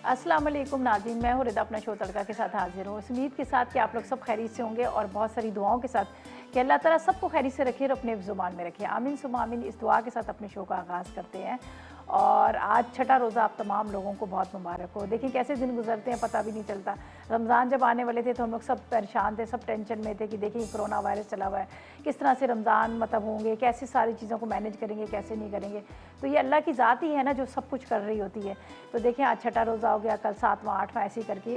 अस्सलाम वालेकुम नाज़रीन, मैं हूँ रिदा अपना शो तड़का के साथ हाजिर हूँ। इस उम्मीद के साथ कि आप लोग सब खैरियत से होंगे और बहुत सारी दुआओं के साथ कि अल्लाह ताला सबको खैरियत से रखे और अपने ज़ुबान में रखे। आमीन सुम्मा आमीन। इस दुआ के साथ अपने शो का आगाज़ करते हैं। और आज छठा रोज़ा आप तमाम लोगों को बहुत मुबारक हो। देखिए कैसे दिन गुजरते हैं पता भी नहीं चलता। रमज़ान जब आने वाले थे तो हम लोग सब परेशान थे, सब टेंशन में थे कि देखिए कोरोना वायरस चला हुआ है, किस तरह से रमज़ान मतलब होंगे, कैसे सारी चीज़ों को मैनेज करेंगे, कैसे नहीं करेंगे। तो ये अल्लाह की ज़ात ही है ना जो सब कुछ कर रही होती है। तो देखें आज छठा रोज़ा हो गया, कल 7वां 8वां ऐसे ही करके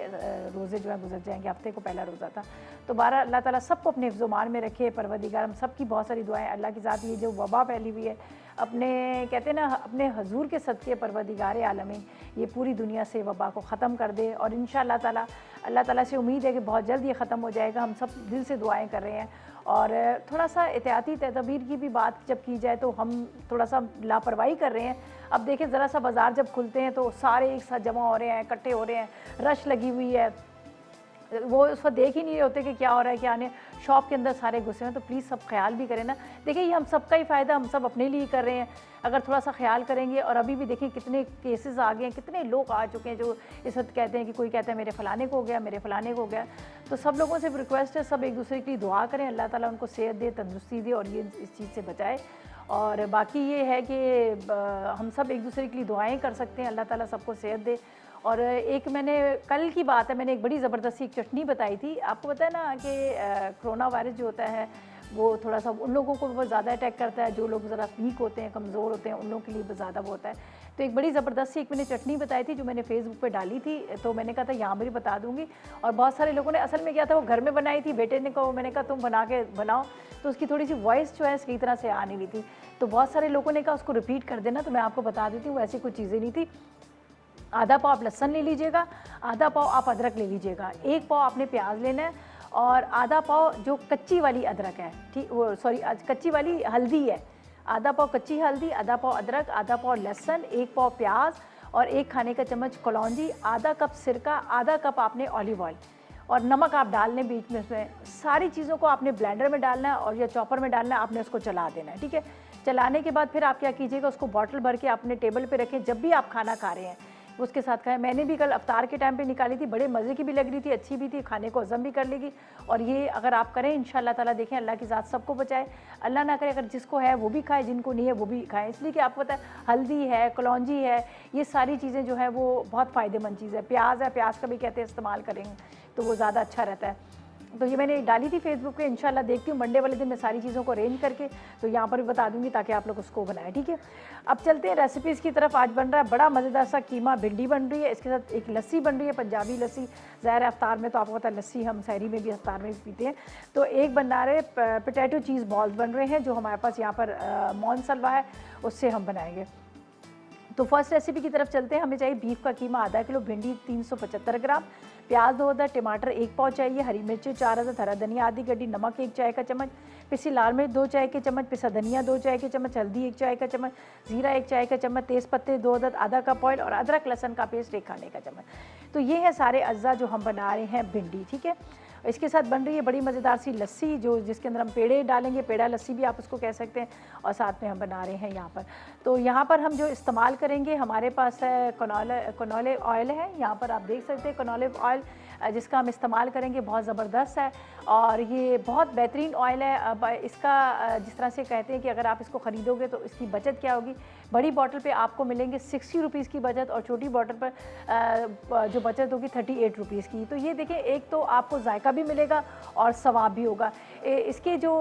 रोज़े जो है गुजर जाएंगे। हफ्ते को पहला रोज़ा था। तो बारह अल्लाह ताला सबको अपने ज़ुबान में रखे। परवरदिगार हम सब की बहुत सारी दुआएं। अल्लाह की ज़ात ये जो वबा फैली हुई है अपने कहते हैं ना अपने हजूर के सदक़े परवरदिगार आलमीन ये पूरी दुनिया से वबा को ख़त्म कर दे। और इंशाअल्लाह ताला अल्लाह ताला से उम्मीद है कि बहुत जल्द ये ख़त्म हो जाएगा। हम सब दिल से दुआएं कर रहे हैं। और थोड़ा सा एहतियाती तदबीर की भी बात जब की जाए तो हम थोड़ा सा लापरवाही कर रहे हैं। अब देखें ज़रा सा बाज़ार जब खुलते हैं तो सारे एक साथ जमा हो रहे हैं, इकट्ठे हो रहे हैं, रश लगी हुई है, वो उसको देख ही नहीं रहे होते कि क्या हो रहा है क्या नहीं। शॉप के अंदर सारे घुसे हैं। तो प्लीज़ सब ख्याल भी करें ना। देखिए ये हम सबका ही फ़ायदा हम सब अपने लिए कर रहे हैं। अगर थोड़ा सा ख्याल करेंगे। और अभी भी देखिए कितने केसेस आ गए हैं, कितने लोग आ चुके हैं जो इस वक्त कहते हैं कि कोई कहता है मेरे फ़लाने को हो गया, मेरे फ़लाने को हो गया। तो सब लोगों से रिक्वेस्ट है सब एक दूसरे के लिए दुआ करें, अल्लाह ताला उनको सेहत दे, तंदुरुस्ती दे और ये इस चीज़ से बचाए। और बाकी ये है कि हम सब एक दूसरे के लिए दुआएँ कर सकते हैं, अल्लाह ताला सबको सेहत दे। और एक मैंने कल की बात है, मैंने एक बड़ी ज़बरदस्ती एक चटनी बताई थी। आपको पता है ना कि कोरोना वायरस जो होता है वो थोड़ा सा उन लोगों को बहुत ज़्यादा अटैक करता है जो लोग ज़रा वीक होते हैं, कमज़ोर होते हैं, उन लोगों के लिए बहुत ज़्यादा वो होता है। तो एक बड़ी ज़बरदस्ती एक मैंने चटनी बताई थी जो मैंने फेसबुक पे डाली थी। तो मैंने कहा था यहाँ पर भी बता दूँगी। और बहुत सारे लोगों ने असल में क्या था वो घर में बनाई थी, बेटे ने कहा, मैंने कहा तुम बना के बनाओ। तो उसकी थोड़ी सी वॉइस जो है सही तरह से आ नहीं रही थी। तो बहुत सारे लोगों ने कहा उसको रिपीट कर देना। तो मैं आपको बता देती हूँ ऐसी कोई चीज़ें नहीं थी। आधा पाव आप लहसुन ले लीजिएगा, आधा पाव आप अदरक ले लीजिएगा, एक पाव आपने प्याज लेना है और आधा पाव जो कच्ची वाली अदरक है, ठीक वो सॉरी कच्ची वाली हल्दी है, आधा पाव कच्ची हल्दी, आधा पाव अदरक, आधा पाव लहसुन, एक पाव प्याज और एक खाने का चम्मच कलौंजी, आधा कप सिरका, आधा कप आपने ऑलिव ऑयल और नमक आप डाल लें बीच में। उसमें सारी चीज़ों को आपने ब्लेंडर में डालना है और या चॉपर में डालना है, आपने उसको चला देना है। ठीक है, चलाने के बाद फिर आप क्या कीजिएगा उसको बॉटल भर के अपने टेबल पे रखें। जब भी आप खाना खा रहे हैं उसके साथ खाएं। मैंने भी कल अफ्तार के टाइम पे निकाली थी, बड़े मज़े की भी लग रही थी, अच्छी भी थी, खाने को हज़म भी कर लेगी। और ये अगर आप करें इंशाअल्लाह ताला देखें अल्लाह की ज़ात सबको बचाए। अल्लाह ना करे अगर जिसको है वो भी खाए, जिनको नहीं है वो भी खाएं। इसलिए कि आपको पता है हल्दी है, कलौंजी है, ये सारी चीज़ें जो है वो बहुत फ़ायदेमंद चीज़ है। प्याज है, प्याज का भी कहते हैं इस्तेमाल करेंगे तो वो ज़्यादा अच्छा रहता है। तो ये मैंने डाली थी फेसबुक पे। इंशाल्लाह देखती हूँ मंडे वाले दिन मैं सारी चीज़ों को अरेंज करके तो यहाँ पर भी बता दूँगी ताकि आप लोग उसको बनाएं। ठीक है, अब चलते हैं रेसिपीज़ की तरफ। आज बन रहा है बड़ा मज़ेदार सा कीमा भिंडी बन रही है, इसके साथ एक लस्सी बन रही है, पंजाबी लस्सी। ज़ाहिर है अफ्तार में तो आपको पता है लस्सी हम सहरी में भी अफ्तार में भी पीते हैं। तो एक बना रहे पोटैटो चीज़ बॉल्स बन रहे हैं जो हमारे पास यहाँ पर मौन सलवा है उससे हम बनाएंगे। तो फर्स्ट रेसिपी की तरफ चलते हैं। हमें चाहिए बीफ का कीमा आधा किलो, भिंडी 375 ग्राम, प्याज 2 अदद, टमाटर 1 पाव चाहिए, हरी मिर्ची 4 अदद, हरा धनिया आधी गड्डी, नमक 1 चाय का चम्मच, पिसी लाल मिर्च 2 चाय के चम्मच, पिसा धनिया 2 चाय के चम्मच, हल्दी 1 चाय का चम्मच, जीरा 1 चाय का चम्मच, तेज़ पत्ते 2 अदद, आधा कप ऑयल और अदरक लहसुन का पेस्ट 1 खाने का चम्मच। तो ये है सारे अज्जा जो हम बना रहे हैं भिंडी। ठीक है, इसके साथ बन रही है बड़ी मज़ेदार सी लस्सी जो जिसके अंदर हम पेड़े डालेंगे, पेड़ा लस्सी भी आप उसको कह सकते हैं। और साथ में हम बना रहे हैं यहाँ पर। तो यहाँ पर हम जो इस्तेमाल करेंगे हमारे पास है कनोले ऑयल है। यहाँ पर आप देख सकते हैं कनोले ऑयल जिसका हम इस्तेमाल करेंगे बहुत ज़बरदस्त है और ये बहुत बेहतरीन ऑयल है। अब इसका जिस तरह से कहते हैं कि अगर आप इसको ख़रीदोगे तो इसकी बचत क्या होगी, बड़ी बॉटल पे आपको मिलेंगे 60 रुपीज़ की बचत और छोटी बॉटल पर जो बचत होगी 38 रुपीज़ की। तो ये देखिए एक तो आपको जायका भी मिलेगा और सवाब भी होगा। इसके जो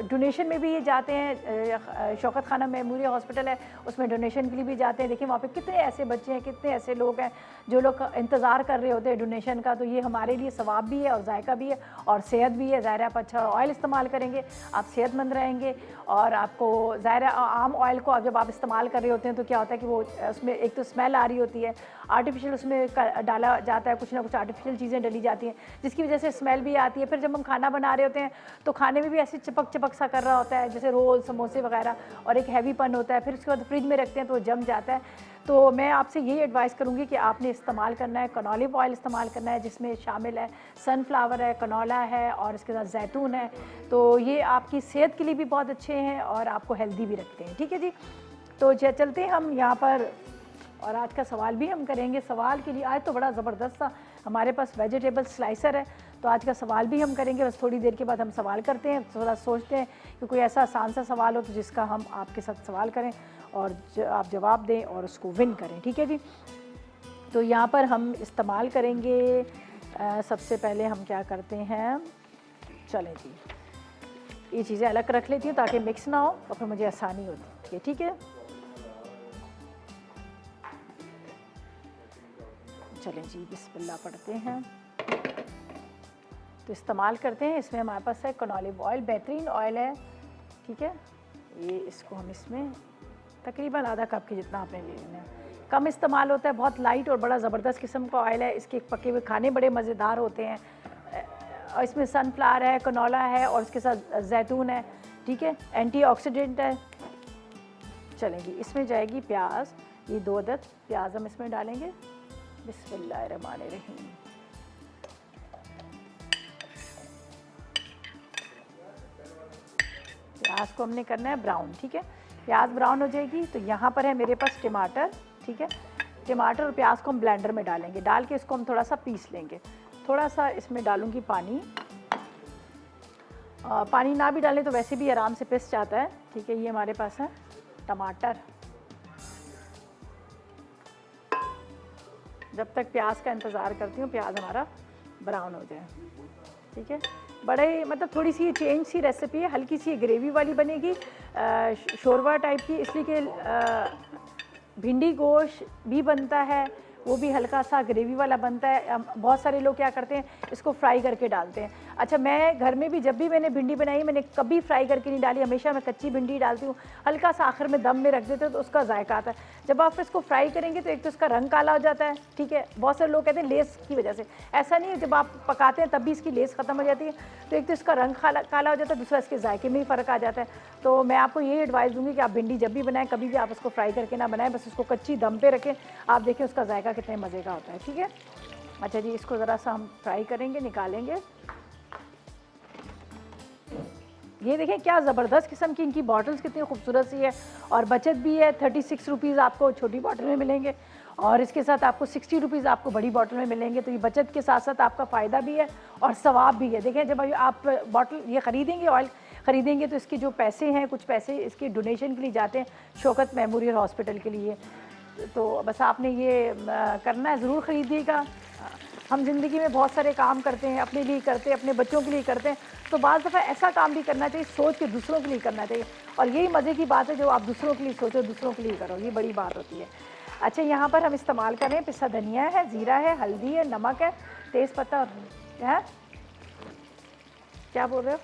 डोनेशन में भी ये जाते हैं, शौकत खाना मेमोरियल हॉस्पिटल है उसमें डोनेशन के लिए भी जाते हैं। देखिए वहाँ पे कितने ऐसे बच्चे हैं, कितने ऐसे लोग हैं जो लोग इंतज़ार कर रहे होते हैं डोनेशन का। तो ये हमारे लिए सवाब भी है और जायका भी है और सेहत भी है। ज़ाहिर आप अच्छा ऑयल इस्तेमाल करेंगे आप सेहतमंद रहेंगे। और आपको ज़ाहिर आम ऑयल को जब आप इस्तेमाल कर रहे होते हैं तो क्या होता है कि वो उसमें एक तो स्मेल आ रही होती है, आर्टिफिशियल उसमें डाला जाता है, कुछ ना कुछ आर्टिफिशियल चीज़ें डली जाती हैं जिसकी वजह से स्मेल भी आती है। फिर जब हम खाना बना रहे होते हैं तो खाने में भी ऐसे चिपक चिपक सा कर रहा होता है जैसे रोल समोसे वगैरह और एक हैवीपन होता है। फिर उसके बाद फ्रिज में रखते हैं तो जम जाता है। तो मैं आपसे यही एडवाइस करूँगी कि आपने इस्तेमाल करना है कनोलिव ऑयल इस्तेमाल करना है जिसमें शामिल है सनफ्लावर है, कनोला है और इसके साथ जैतून है। तो ये आपकी सेहत के लिए भी बहुत अच्छे हैं और आपको हेल्दी भी रखते हैं। ठीक है जी, तो चलते हैं हम यहाँ पर और आज का सवाल भी हम करेंगे। सवाल के लिए आज तो बड़ा ज़बरदस्त सा हमारे पास वेजिटेबल स्लाइसर है, तो आज का सवाल भी हम करेंगे। बस थोड़ी देर के बाद हम सवाल करते हैं, थोड़ा सोचते हैं कि कोई ऐसा आसान सा सवाल हो तो जिसका हम आपके साथ सवाल करें और आप जवाब दें और उसको विन करें। ठीक है जी। तो यहाँ पर हम इस्तेमाल करेंगे सबसे पहले हम क्या करते हैं, चलें जी, ये चीज़ें अलग रख लेती हूँ ताकि मिक्स ना हो और फिर मुझे आसानी होती है। ठीक है, चलें जी, बिस्मिल्लाह पढ़ते हैं। तो इस्तेमाल करते हैं, इसमें हमारे पास है कनोलिव ऑयल, बेहतरीन ऑयल है। ठीक है, ये इसको हम इसमें तकरीबन आधा कप के जितना आपने ले लेना है। कम इस्तेमाल होता है, बहुत लाइट और बड़ा ज़बरदस्त किस्म का ऑयल है। इसके पके हुए खाने बड़े मज़ेदार होते हैं। और इसमें सनफ्लावर है, कनोला है और इसके साथ जैतून है। ठीक है, एंटीऑक्सीडेंट है। चलें जी, इसमें जाएगी प्याज, ये 2 अदद प्याज हम इसमें डालेंगे। बिस्मिल्लाहिर्रहमानिर्रहीम। प्याज को हमने करना है ब्राउन। ठीक है, प्याज ब्राउन हो जाएगी तो यहाँ पर है मेरे पास टमाटर। ठीक है, टमाटर और प्याज को हम ब्लेंडर में डालेंगे, डाल के इसको हम थोड़ा सा पीस लेंगे। थोड़ा सा इसमें डालूंगी पानी, पानी ना भी डालें तो वैसे भी आराम से पिस जाता है। ठीक है, ये हमारे पास है टमाटर। जब तक प्याज का इंतज़ार करती हूँ प्याज हमारा ब्राउन हो जाए। ठीक है, बड़े मतलब थोड़ी सी चेंज सी रेसिपी है, हल्की सी ग्रेवी वाली बनेगी, शोरबा टाइप की, इसलिए कि भिंडी गोश्त भी बनता है, वो भी हल्का सा ग्रेवी वाला बनता है। बहुत सारे लोग क्या करते हैं, इसको फ्राई करके डालते हैं। अच्छा, मैं घर में भी जब भी मैंने भिंडी बनाई मैंने कभी फ्राई करके नहीं डाली, हमेशा मैं कच्ची भिंडी डालती हूँ, हल्का सा आखिर में दम में रख देते हो तो उसका जायका आता है। जब आप इसको फ्राई करेंगे तो एक तो इसका रंग काला हो जाता है। ठीक है, बहुत सारे लोग कहते हैं लेस की वजह से, ऐसा नहीं है, जब आप पकाते हैं तब भी इसकी लेस ख़त्म हो जाती है। तो एक तो इसका रंग काला हो जाता है, दूसरा इसके जायके में ही फ़र्क आ जाता है। तो मैं आपको ये एडवाइस दूँगी कि आप भिंडी जब भी बनाएं कभी भी आप उसको फ्राई करके ना बनाएं, बस उसको कच्ची दम पे रखें। आप देखें उसका जायका कितने मज़े का होता है। ठीक है, अच्छा जी, इसको ज़रा सा हम फ्राई करेंगे, निकालेंगे। ये देखें क्या ज़बरदस्त किस्म की इनकी बॉटल्स कितनी खूबसूरत सी है और बचत भी है। 36 रुपीज़ आपको छोटी बॉटल में मिलेंगे और इसके साथ आपको 60 रुपीज़ आपको बड़ी बॉटल में मिलेंगे। तो ये बचत के साथ साथ आपका फ़ायदा भी है और सवाब भी है। देखें, जब आप बॉटल ये ख़रीदेंगे, ऑयल ख़रीदेंगे, तो इसके जो पैसे हैं, कुछ पैसे इसके डोनेशन के लिए जाते हैं शौकत मेमोरियल हॉस्पिटल के लिए। तो बस आपने ये करना है, ज़रूर ख़रीदिएगा। हम ज़िंदगी में बहुत सारे काम करते हैं, अपने लिए करते हैं, अपने बच्चों के लिए करते हैं, तो बाज़ दफ़ा ऐसा काम भी करना चाहिए सोच के दूसरों के लिए करना चाहिए। और यही मज़े की बात है, जो आप दूसरों के लिए सोचो दूसरों के लिए करो, ये बड़ी बात होती है। अच्छा, यहाँ पर हम इस्तेमाल करें पिसा धनिया है, ज़ीरा है, हल्दी है, नमक है, तेज़ पत्ता और है। क्या बोल रहे हो?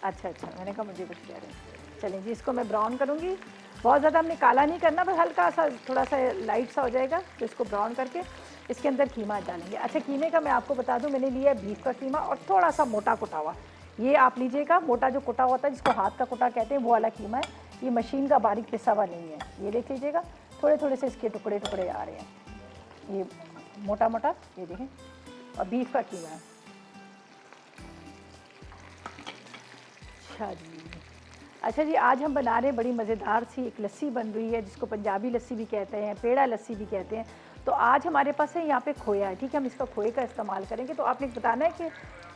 अच्छा, मैंने कहा मुझे कुछ कह रहे हैं। चलें जी, इसको मैं ब्राउन करूँगी। बहुत ज़्यादा हमने काला नहीं करना, बस हल्का सा थोड़ा सा लाइट सा हो जाएगा। तो इसको ब्राउन करके इसके अंदर कीमा डालेंगे। अच्छा, कीमे का मैं आपको बता दूं, मैंने लिया है बीफ का कीमा और थोड़ा सा मोटा कुटा हुआ। ये आप लीजिएगा, मोटा जो कुटा होता है जिसको हाथ का कुटा कहते हैं, वो वाला कीमा है। ये मशीन का बारीक पिसा हुआ नहीं है। ये देख लीजिएगा, थोड़े थोड़े से इसके टुकड़े टुकड़े आ रहे हैं, ये मोटा मोटा, ये देखें। और बीफ का कीमा है। अच्छा जी, आज हम बना रहे हैं बड़ी मज़ेदार सी एक लस्सी बन रही है, जिसको पंजाबी लस्सी भी कहते हैं, पेड़ा लस्सी भी कहते हैं। तो आज हमारे पास है यहाँ पे खोया है। ठीक है, हम इसका खोए का इस्तेमाल करेंगे। तो आपने बताना है कि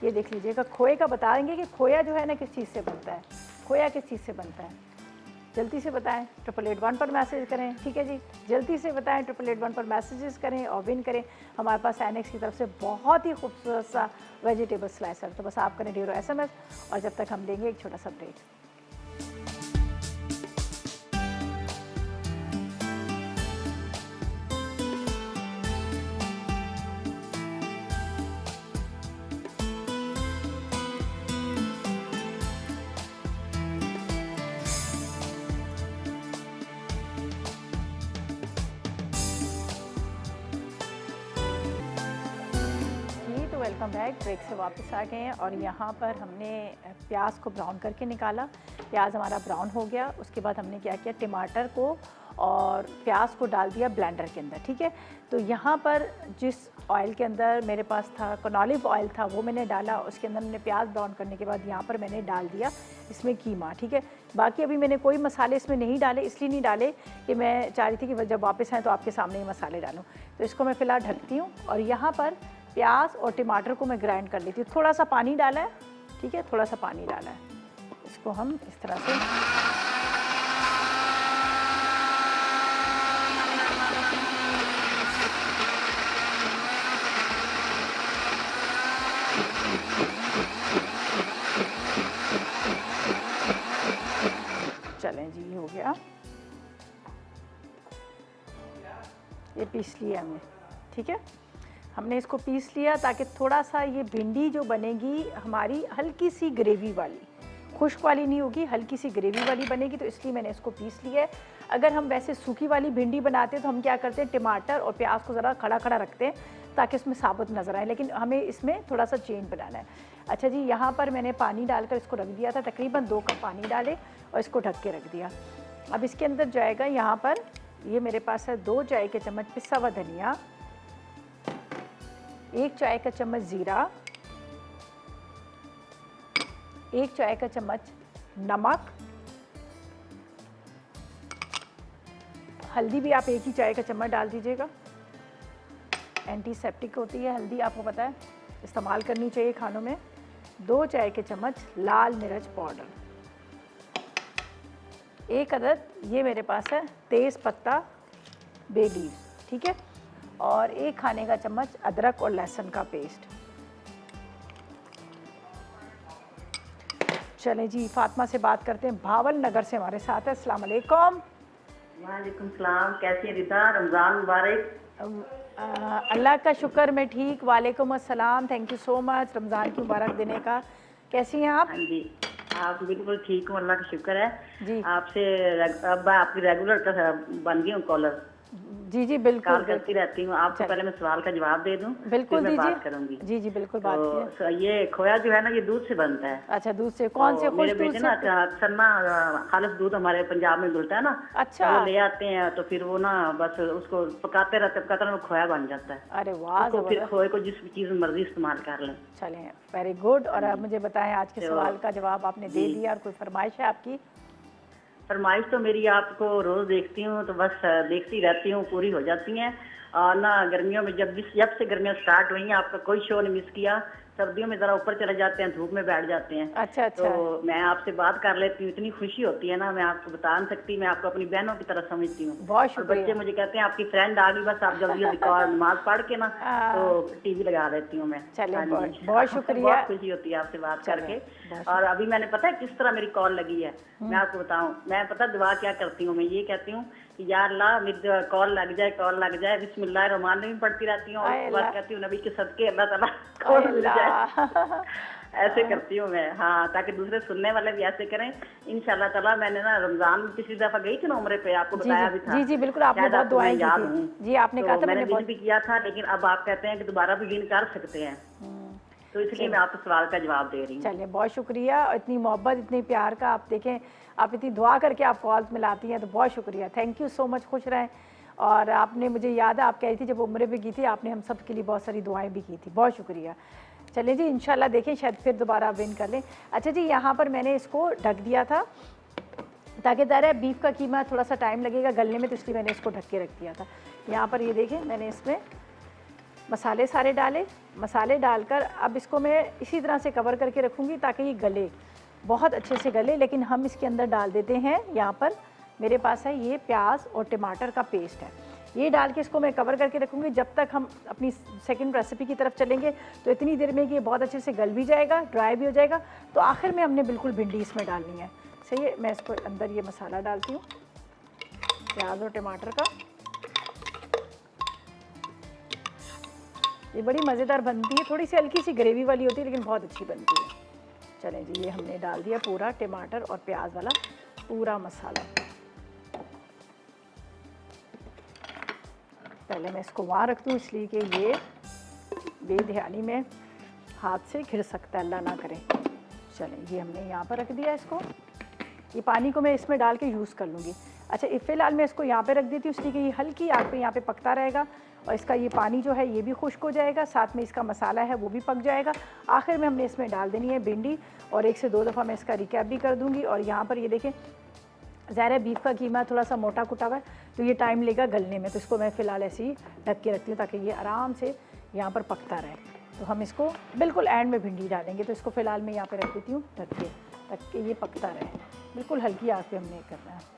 ये देख लीजिएगा, खोए का बताएंगे कि खोया जो है ना किस चीज़ से बनता है, खोया किस चीज़ से बनता है, जल्दी से बताएं। 888 पर मैसेज करें। ठीक है जी, जल्दी से बताएं, 888 पर मैसेजेस करें और विन करें। हमारे पास एनेक्स की तरफ से बहुत ही खूबसूरत सा वेजिटेबल स्लाइसर। तो बस आप करें ढेरों SMS। और जब तक हम लेंगे एक छोटा सा ब्रेक। Welcome back. ब्रेक से वापस आ गए हैं और यहाँ पर हमने प्याज को ब्राउन करके निकाला। प्याज हमारा ब्राउन हो गया। उसके बाद हमने क्या किया, टमाटर को और प्याज को डाल दिया ब्लेंडर के अंदर। ठीक है, तो यहाँ पर जिस ऑयल के अंदर मेरे पास था कनोलिव ऑयल था वो मैंने डाला। उसके अंदर मैंने प्याज ब्राउन करने के बाद यहाँ पर मैंने डाल दिया इसमें कीमा। ठीक है, बाकी अभी मैंने कोई मसाले इसमें नहीं डाले, इसलिए नहीं डाले कि मैं चाह रही थी कि जब वापस आएँ तो आपके सामने ही मसाले डालूँ। तो इसको मैं फ़िलहाल ढकती हूँ और यहाँ पर प्याज और टमाटर को मैं ग्राइंड कर लेती हूँ। थोड़ा सा पानी डाला है, ठीक है, थोड़ा सा पानी डाला है। इसको हम इस तरह से चलें जी, हो गया, ये पीस लिया हमने, ठीक है। हमने इसको पीस लिया ताकि थोड़ा सा ये भिंडी जो बनेगी हमारी हल्की सी ग्रेवी वाली, खुश्क वाली नहीं होगी, हल्की सी ग्रेवी वाली बनेगी, तो इसलिए मैंने इसको पीस लिया है। अगर हम वैसे सूखी वाली भिंडी बनाते हैं तो हम क्या करते हैं, टमाटर और प्याज को ज़रा खड़ा खड़ा रखते हैं ताकि उसमें साबुत नज़र आए, लेकिन हमें इसमें थोड़ा सा चेंज बनाना है। अच्छा जी, यहाँ पर मैंने पानी डालकर इसको रख दिया था, तकरीबन 2 कप पानी डाले और इसको ढक के रख दिया। अब इसके अंदर जाएगा, यहाँ पर ये मेरे पास है 2 चाय के चम्मच पिसा हुआ धनिया, 1 चाय का चम्मच ज़ीरा, 1 चाय का चम्मच नमक, हल्दी भी आप 1 ही चाय का चम्मच डाल दीजिएगा। एंटीसेप्टिक होती है हल्दी, आपको पता है, इस्तेमाल करनी चाहिए खानों में। 2 चाय के चम्मच लाल मिर्च पाउडर, 1 अदद ये मेरे पास है तेज़ पत्ता बे लीव्स, ठीक है, और 1 खाने का चम्मच अदरक और लहसुन का पेस्ट। चलें जी, फातिमा से बात करते हैं, भावल नगर से हमारे साथ है। अस्सलाम वालेकुम। वालेकुम सलाम, कैसी है रिदा? रमज़ान मुबारक। अल्लाह का शुक्र, मैं ठीक। वालेकुम अस्सलाम, thank you so much, Ramzan की मुबारक देने का। कैसी हैं आप? हाँ जी, आप बिल्कुल ठीक हूँ, अल्लाह का शुक्र है जी। आपसे। अब मैं आपकी रेगुलर बन गई हूँ कॉलर, जी जी बिल्कुल, कॉल करती रहती हूँ। आपको पहले मैं सवाल का जवाब दे दूँ, बिल्कुल फिर मैं दीजिए। बात करूँगी। जी जी बिल्कुल, बात कीजिए। तो ये खोया जो है ना, ये दूध से बनता है। अच्छा, दूध से? कौन से? मेरे खुश बेटे दूध ना से? अक्सर ना खालिस दूध हमारे पंजाब में मिलता है ना, अच्छा। तो वो ले आते हैं, तो फिर वो ना बस उसको पकाते रहते वो खोया बन जाता है। अरे वाह, तो फिर ज़बरदस्त। खोए को जिस चीज़ में मर्जी इस्तेमाल कर लें। चलें, वेरी गुड। और अब मुझे बताएं, आज के तो सवाल का जवाब आपने दे जी। दिया, और कोई फरमाइश है आपकी? फरमाइश तो मेरी आपको रोज देखती हूँ, तो बस देखती रहती हूँ, पूरी हो जाती हैं। और ना गर्मियों में जब से गर्मियाँ स्टार्ट हुई हैं, आपका कोई शो नहीं मिस किया। सर्दियों में ज़रा ऊपर चले जाते हैं, धूप में बैठ जाते हैं। अच्छा अच्छा। तो मैं आपसे बात कर लेती हूँ, इतनी खुशी होती है ना, मैं आपको बता नहीं सकती। मैं आपको अपनी बहनों की तरह समझती हूँ। बहुत और शुक्रिया। बच्चे मुझे कहते हैं आपकी फ्रेंड आ गई, बस आप जल्दी जल्दी नमाज पढ़ के ना तो टीवी लगा देती हूँ मैं। चलिए, हाँ बहुत जी। बहुत शुक्रिया। बहुत खुशी होती है आपसे बात करके। और अभी मैंने पता है किस तरह मेरी कॉल लगी है, मैं आपको बताऊं। मैं पता दुआ क्या करती हूँ, मैं ये कहती हूँ कि या अल्लाह मेरी कॉल लग जाए, बिस्मिल्लाह रहमान रहीम पढ़ती रहती हूँ, और उसके बाद कहती हूँ नबी के सदके अल्लाह ताला कॉल लग जाए। ऐसे करती हूँ मैं, हाँ, ताकि दूसरे सुनने वाले भी ऐसे करें इंशाल्लाह ताला। मैंने ना रमजान में पिछली दफा गई थी ना उम्रे पे, आपको बताया भी था। जी जी बिल्कुल, आपने बहुत दुआएं की थी। जी, आपने कहा था, मैंने विन भी किया था, लेकिन अब आप कहते हैं कि दोबारा भी विन कर सकते हैं, तो इसलिए मैं आपको सवाल का जवाब दे रही हूँ। चलिए, बहुत शुक्रिया। और इतनी मोहब्बत, इतनी प्यार का, आप देखें, आप इतनी दुआ करके आप कॉल्स मिलाती हैं, तो बहुत शुक्रिया, थैंक यू सो मच। खुश रहें। और आपने, मुझे याद है, आप कह रही थी जब उम्रे पे की थी, आपने हम सब के लिए बहुत सारी दुआएं भी की थी, बहुत शुक्रिया। चलिए जी, इंशाल्लाह देखें शायद फिर दोबारा विन कर लें। अच्छा जी, यहाँ पर मैंने इसको ढक दिया था ताकि ज़ाहिर है बीफ का कीमा थोड़ा सा टाइम लगेगा गलने में, तो इसलिए मैंने इसको ढक के रख दिया था। यहाँ पर ये देखें, मैंने इसमें मसाले सारे डाले। मसाले डालकर अब इसको मैं इसी तरह से कवर करके रखूँगी ताकि ये गले, बहुत अच्छे से गले। लेकिन हम इसके अंदर डाल देते हैं, यहाँ पर मेरे पास है ये प्याज और टमाटर का पेस्ट है, ये डाल के इसको मैं कवर करके रखूँगी जब तक हम अपनी सेकंड रेसिपी की तरफ चलेंगे। तो इतनी देर में ये बहुत अच्छे से गल भी जाएगा, ड्राई भी हो जाएगा। तो आखिर में हमने बिल्कुल भिंडी इसमें डालनी है। सही है, मैं इसको अंदर ये मसाला डालती हूँ, प्याज और टमाटर का। ये बड़ी मज़ेदार बनती है, थोड़ी सी हल्की सी ग्रेवी वाली होती है, लेकिन बहुत अच्छी बनती है। चलें जी, ये हमने डाल दिया पूरा टमाटर और प्याज वाला पूरा मसाला। पहले मैं इसको वहाँ रख दूँ, इसलिए कि ये बेध्यानी में हाथ से घिर सकता है, अल्लाह ना करे। चलें, ये हमने यहाँ पर रख दिया इसको। ये पानी को मैं इसमें डाल के यूज़ कर लूँगी। अच्छा, फ़िलहाल मैं इसको यहाँ पे रख देती हूँ, इसलिए कि ये हल्की आग पे यहाँ पे पकता रहेगा और इसका ये पानी जो है ये भी खुश्क हो जाएगा, साथ में इसका मसाला है वो भी पक जाएगा। आखिर में हमने इसमें डाल देनी है भिंडी और 1 से 2 दफ़ा मैं इसका रिकैप भी कर दूँगी। और यहाँ पर ये देखें, ज़ाहिर है बीफ का कीमा थोड़ा सा मोटा कुटा हुआ है तो ये टाइम लेगा गलने में, तो इसको मैं फ़िलहाल ऐसे ही ढक के रखती हूँ ताकि ये आराम से यहाँ पर पकता रहे। तो हम इसको बिल्कुल एंड में भिंडी डालेंगे, तो इसको फ़िलहाल मैं यहाँ पे रख देती हूँ ढक के, ताकि ये पकता रहे। बिल्कुल हल्की आग पे हमने करना है।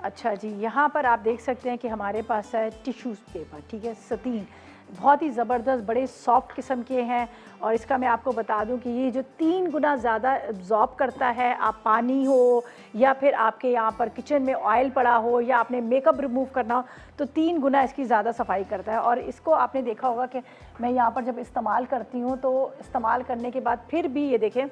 अच्छा जी, यहाँ पर आप देख सकते हैं कि हमारे पास है टिश्यूज़ पेपर, ठीक है, सतीन, बहुत ही ज़बरदस्त, बड़े सॉफ्ट किस्म के हैं। और इसका मैं आपको बता दूं कि ये जो 3 गुना ज़्यादा एब्जॉर्ब करता है, आप पानी हो या फिर आपके यहाँ पर किचन में ऑयल पड़ा हो या आपने मेकअप रिमूव करना हो, तो 3 गुना इसकी ज़्यादा सफाई करता है। और इसको आपने देखा होगा कि मैं यहाँ पर जब इस्तेमाल करती हूँ तो इस्तेमाल करने के बाद फिर भी ये देखें,